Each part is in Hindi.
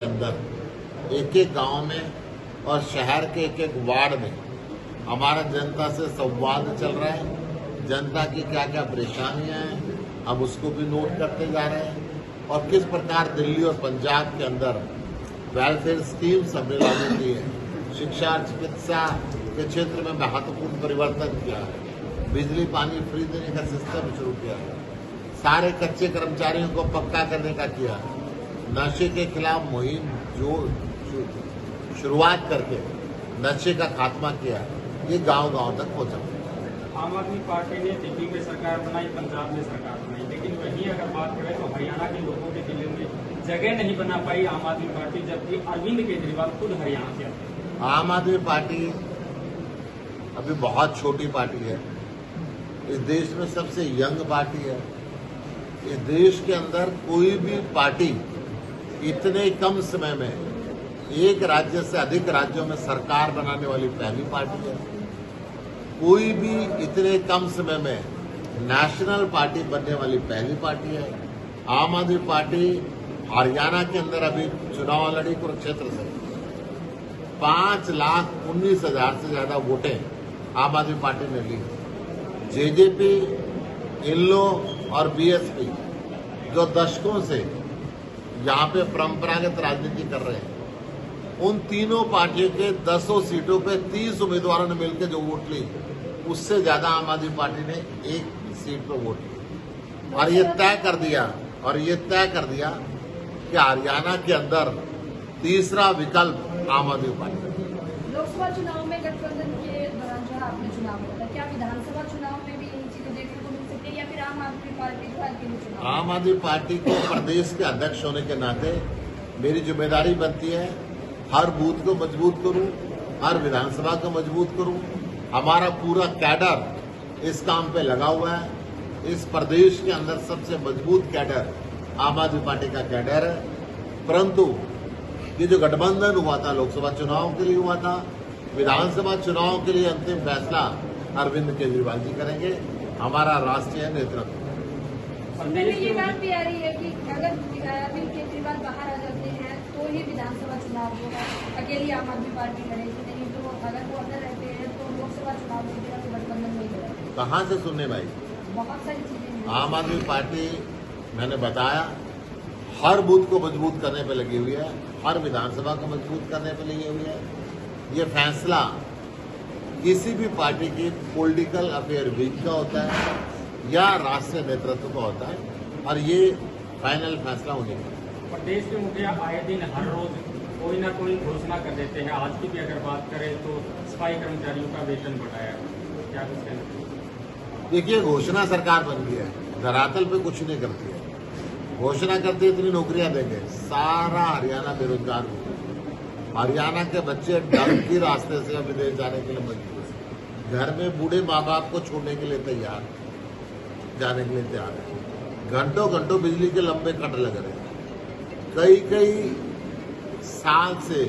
अंदर एक एक गांव में और शहर के एक एक वार्ड में हमारा जनता से संवाद चल रहा है। जनता की क्या क्या परेशानियां हैं हम उसको भी नोट करते जा रहे हैं और किस प्रकार दिल्ली और पंजाब के अंदर वेलफेयर स्कीम्स हमने लागू की है, शिक्षा चिकित्सा के क्षेत्र में महत्वपूर्ण परिवर्तन किया है, बिजली पानी फ्री देने का सिस्टम शुरू किया है, सारे कच्चे कर्मचारियों को पक्का करने का किया है, नशे के खिलाफ मुहिम जो शुरुआत करके नशे का खात्मा किया है, ये गांव-गांव तक पहुंचा। आम आदमी पार्टी ने दिल्ली में सरकार बनाई, पंजाब में सरकार बनाई, लेकिन वहीं अगर बात करें तो हरियाणा के लोगों के दिल में जगह नहीं बना पाई आम आदमी पार्टी, जबकि अरविंद केजरीवाल खुद हरियाणा से आते। आम आदमी पार्टी अभी बहुत छोटी पार्टी है, इस देश में सबसे यंग पार्टी है। इस देश के अंदर कोई भी पार्टी इतने कम समय में एक राज्य से अधिक राज्यों में सरकार बनाने वाली पहली पार्टी है। कोई भी इतने कम समय में नेशनल पार्टी बनने वाली पहली पार्टी है। आम आदमी पार्टी हरियाणा के अंदर अभी चुनाव लड़ी कुरुक्षेत्र से 5,19,000 से ज्यादा वोटें आम आदमी पार्टी ने ली। जेजेपी, इल्लो और बीएसपी जो दशकों से यहाँ पे परंपरागत राजनीति कर रहे हैं, उन तीनों पार्टियों के 10 सीटों पे 30 उम्मीदवारों ने मिलकर जो वोट ली, उससे ज्यादा आम आदमी पार्टी ने एक सीट पर वोट ली और ये तय कर दिया कि हरियाणा के अंदर तीसरा विकल्प आम आदमी पार्टी। लोकसभा चुनाव में गठबंधन के दौरान जो है आपने चुनाव लड़ा, क्या विधानसभा चुनाव में भी यही चीजें देखने को मिल सकती है या फिर आम आदमी पार्टी जो अकेले चुनाव? आम आदमी पार्टी को प्रदेश के अध्यक्ष होने के नाते मेरी जिम्मेदारी बनती है हर बूथ को मजबूत करूं, हर विधानसभा को मजबूत करूं। हमारा पूरा कैडर इस काम पे लगा हुआ है। इस प्रदेश के अंदर सबसे मजबूत कैडर आम आदमी पार्टी का कैडर है। परंतु ये जो गठबंधन हुआ था लोकसभा चुनाव के लिए हुआ था, विधानसभा चुनाव के लिए अंतिम फैसला अरविंद केजरीवाल जी करेंगे, हमारा राष्ट्रीय नेतृत्व। सुनने में ये बात भी आ रही है कि अगर अरविंद केजरीवाल बाहर आ जाते हैं तो ही विधानसभा चुनाव जो है अकेली आम आदमी पार्टी लड़ेगी, नहीं तो अगर वो अंदर रहते हैं तो लोकसभा चुनाव की तरह से गठबंधन नहीं लड़ेगा। कहाँ से सुनने भाई? बहुत सारी चीजें आम आदमी पार्टी मैंने बताया हर बूथ को मजबूत करने पे लगी हुई है, हर विधानसभा को मजबूत करने पे लगी हुई है। ये फैसला किसी भी पार्टी की पॉलिटिकल अफेयर विंग का होता है या राष्ट्रीय नेतृत्व का होता है और ये फाइनल फैसला होने का। प्रदेश के मुखिया आए दिन हर रोज कोई ना कोई घोषणा कर देते हैं। आज की भी अगर बात करें तो सफाई कर्मचारियों का वेतन बढ़ाया, क्या कुछ कहना? देखिए, घोषणा सरकार बन गई है, धरातल पे कुछ नहीं करती है। घोषणा करती है इतनी नौकरियां देंगे, सारा हरियाणा बेरोजगार हो गया। हरियाणा के बच्चे डर की रास्ते से विदेश जाने के लिए मजबूर है। घर में बूढ़े माँ बाप को छोड़ने के लिए तैयार, जाने के लिए तैयार है। घंटों घंटों बिजली के लंबे कट लग रहे हैं। कई साल से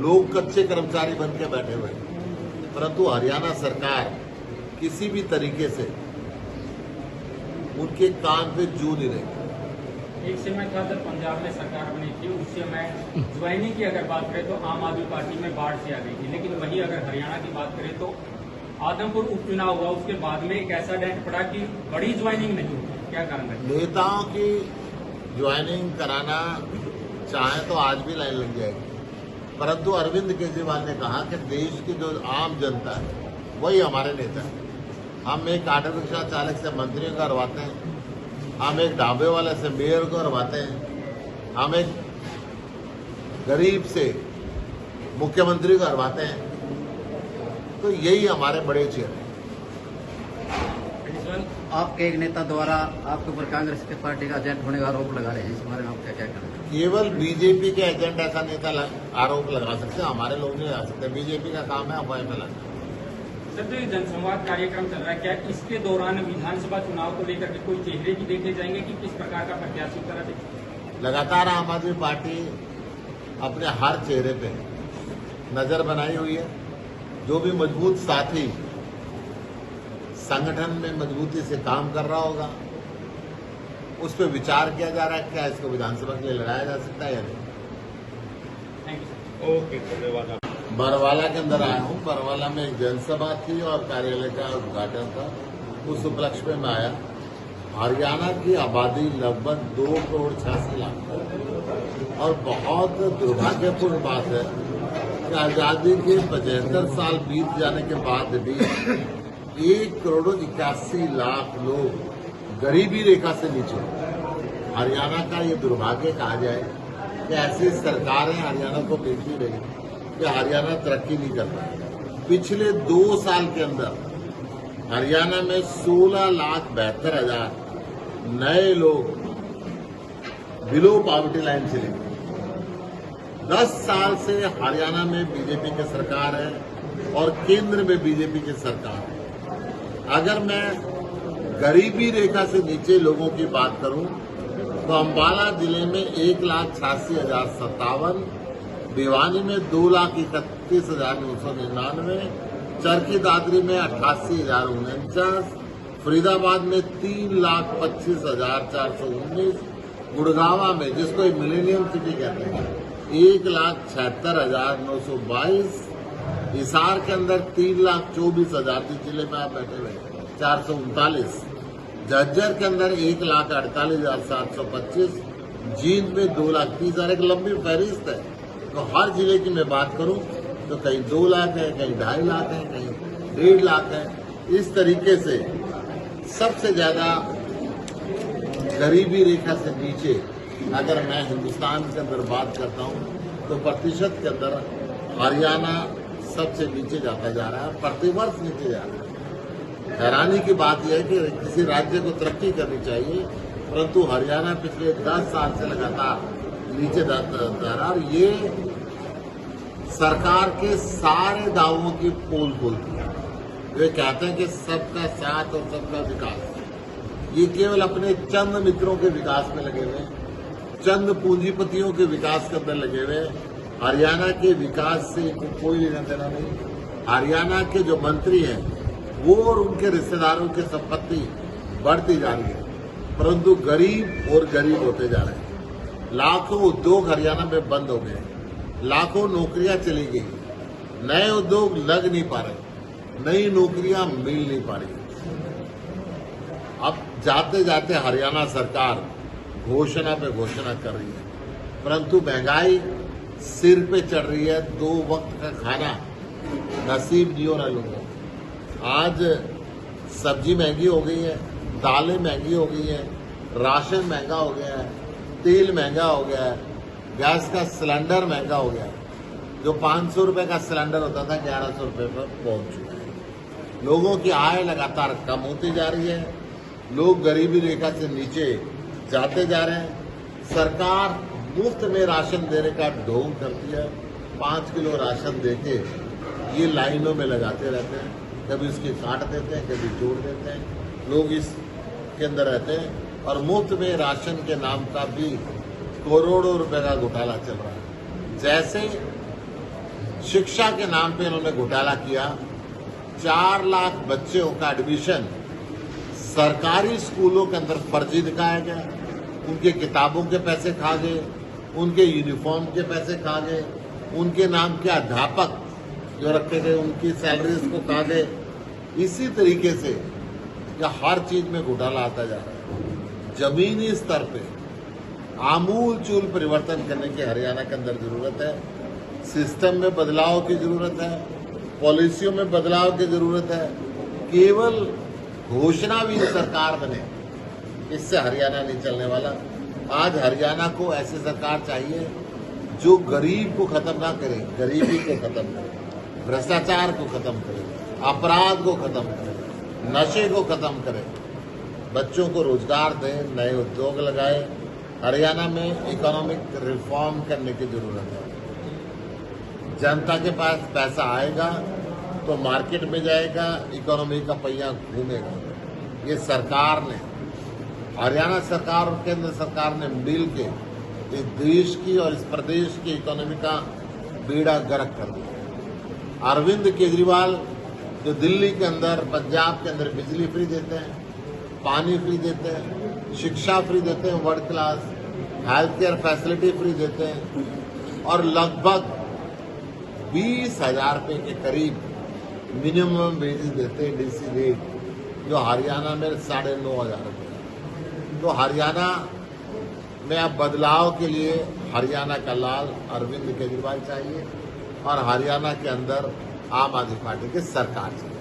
लोग कच्चे कर्मचारी बन के बैठे हुए हैं, परंतु हरियाणा सरकार किसी भी तरीके से उनके कान पे जू नहीं रही। एक समय था जब पंजाब में सरकार बनी थी, उस समय ज्वाइनिंग की अगर बात करें तो आम आदमी पार्टी में बाढ़ से आ गई थी, लेकिन वहीं अगर हरियाणा की बात करें तो आदमपुर उपचुनाव हुआ, उसके बाद में एक ऐसा डेंट पड़ा कि बड़ी ज्वाइनिंग नहीं होती। क्या कारण है? नेताओं की ज्वाइनिंग कराना चाहे तो आज भी लाइन लग जाएगी, परंतु अरविंद केजरीवाल ने कहा कि देश की जो आम जनता है वही हमारे नेता है। हम एक ऑटो रिक्शा चालक से मंत्री को करवाते हैं, हम एक ढाबे वाले से मेयर को करवाते हैं, हम एक गरीब से मुख्यमंत्री को करवाते हैं, तो यही हमारे बड़े चेहरे। आपके एक नेता द्वारा आपके ऊपर कांग्रेस की पार्टी का एजेंट होने का आरोप लगा रहे हैं, इस बारे में आप क्या कहना है? केवल बीजेपी के एजेंट ऐसा नेता आरोप लगा सकते हैं, हमारे लोग नहीं लगा सकते। बीजेपी का काम है अफवाह फैलाना। सर, जो जनसंवाद कार्यक्रम चल रहा है, क्या इसके दौरान विधानसभा चुनाव को लेकर के कोई चेहरे भी देखे जाएंगे कि किस प्रकार का प्रत्याशी तरह से? लगातार आम आदमी पार्टी अपने हर चेहरे पे नजर बनाई हुई है। जो भी मजबूत साथी संगठन में मजबूती से काम कर रहा होगा, उस पर विचार किया जा रहा है क्या इसको विधानसभा के लिए लड़ाया जा सकता है या नहीं। ओके, धन्यवाद। बरवाला के अंदर आया हूँ। बरवाला में एक जनसभा थी और कार्यालय का उद्घाटन था। उस उपलक्ष्य में मैं आया। हरियाणा की आबादी लगभग 2,86,00,000 है और बहुत दुर्भाग्यपूर्ण बात है कि आजादी के 75 साल बीत जाने के बाद भी 1,81,00,000 लोग गरीबी रेखा से नीचे। हरियाणा का ये दुर्भाग्य कहा जाए कि ऐसी सरकारें हरियाणा को बेचती रही कि हरियाणा तरक्की नहीं कर रहा। पिछले 2 साल के अंदर हरियाणा में 16,72,000 नए लोग बिलो पॉवर्टी लाइन से लेंगे। 10 साल से हरियाणा में बीजेपी की सरकार है और केंद्र में बीजेपी की सरकार है। अगर मैं गरीबी रेखा से नीचे लोगों की बात करूं तो अंबाला जिले में 1,86,057, भिवानी में 2,31,999, चरखी दादरी में 88,049, फरीदाबाद में 3,25,419, गुड़गावा में जिसको मिलेनियम सिटी कहते हैं 1,76,922, हिसार के अंदर 3,24,000, जिले में आप बैठे हुए 439, झज्जर के अंदर 1,48,725, जींद में 2,30,000। एक लंबी फहरिस्त है। तो हर जिले की मैं बात करूं तो कहीं 2 लाख है, कहीं 2.5 लाख है, कहीं 1.5 लाख है। इस तरीके से सबसे ज्यादा गरीबी रेखा से नीचे अगर मैं हिंदुस्तान के अंदर बात करता हूं तो प्रतिशत के अंदर हरियाणा सबसे नीचे जाता जा रहा है, प्रतिवर्ष नीचे जा रहा है। हैरानी की बात यह है कि किसी राज्य को तरक्की करनी चाहिए, परंतु हरियाणा पिछले 10 साल से लगातार नीचे जाता जा रहा है। और ये सरकार के सारे दावों की पोल खोलती है। वे कहते हैं कि सबका साथ और सबका विकास, ये केवल अपने चंद मित्रों के विकास में लगे हुए, चंद पूंजीपतियों के विकास के अंदर लगे हुए। हरियाणा के विकास से कोई लेना देना नहीं। हरियाणा के जो मंत्री हैं वो और उनके रिश्तेदारों की संपत्ति बढ़ती जा रही है, परंतु गरीब और गरीब होते जा रहे हैं। लाखों उद्योग हरियाणा में बंद हो गए, लाखों नौकरियां चली गई, नए उद्योग लग नहीं पा रहे, नई नौकरियां मिल नहीं पा रही। अब जाते जाते हरियाणा सरकार घोषणा पे घोषणा कर रही है, परंतु महंगाई सिर पे चढ़ रही है। 2 वक्त का खाना नसीब नहीं हो रहा लोगों को। आज सब्जी महंगी हो गई है, दालें महंगी हो गई है, राशन महंगा हो गया है, तेल महंगा हो गया है, गैस का सिलेंडर महंगा हो गया है। जो 500 रुपए का सिलेंडर होता था 1100 रुपए पर पहुंच चुका है। लोगों की आय लगातार कम होती जा रही है, लोग गरीबी रेखा से नीचे जाते जा रहे हैं। सरकार मुफ्त में राशन देने का ढोंग करती है। 5 किलो राशन देके ये लाइनों में लगाते रहते हैं, कभी उसकी काट देते हैं, कभी जोड़ देते हैं। लोग इसके अंदर रहते हैं और मुफ्त में राशन के नाम का भी करोड़ों रुपए का घोटाला चल रहा है। जैसे शिक्षा के नाम पे इन्होंने घोटाला किया, 4 लाख बच्चों का एडमिशन सरकारी स्कूलों के अंदर फर्जी दिखाया गया। उनके किताबों के पैसे खा गए, उनके यूनिफॉर्म के पैसे खा गए, उनके नाम के अध्यापक जो रखे गए उनकी सैलरीज को खा गए। इसी तरीके से हर चीज में घोटाला आता जा रहा है। जमीनी स्तर पे आमूल चूल परिवर्तन करने की हरियाणा के अंदर जरूरत है। सिस्टम में बदलाव की जरूरत है, पॉलिसियों में बदलाव की जरूरत है। केवल घोषणा भी सरकार बने, इससे हरियाणा नहीं चलने वाला। आज हरियाणा को ऐसी सरकार चाहिए जो गरीब को खत्म ना करे, गरीबी को खत्म करे, भ्रष्टाचार को खत्म करे, अपराध को खत्म करे, नशे को खत्म करे, बच्चों को रोजगार दे, नए उद्योग लगाए। हरियाणा में इकोनॉमिक रिफॉर्म करने की जरूरत है। जनता के पास पैसा आएगा तो मार्केट में जाएगा, इकोनॉमी का पहिया घूमेगा। ये सरकार ने, हरियाणा सरकार और केंद्र सरकार ने मिल के इस देश की और इस प्रदेश की इकोनॉमी का बेड़ा गर्क कर दिया। अरविंद केजरीवाल जो दिल्ली के अंदर, पंजाब के अंदर बिजली फ्री देते हैं, पानी फ्री देते हैं, शिक्षा फ्री देते हैं, world class health care facility free देते हैं और लगभग 20,000 रुपये के करीब मिनिमम वेजेस देते हैं डीसी रेट, जो हरियाणा में 9,500 रुपये। तो हरियाणा में अब बदलाव के लिए हरियाणा का लाल अरविंद केजरीवाल चाहिए और हरियाणा के अंदर आम आदमी पार्टी की सरकार चाहिए।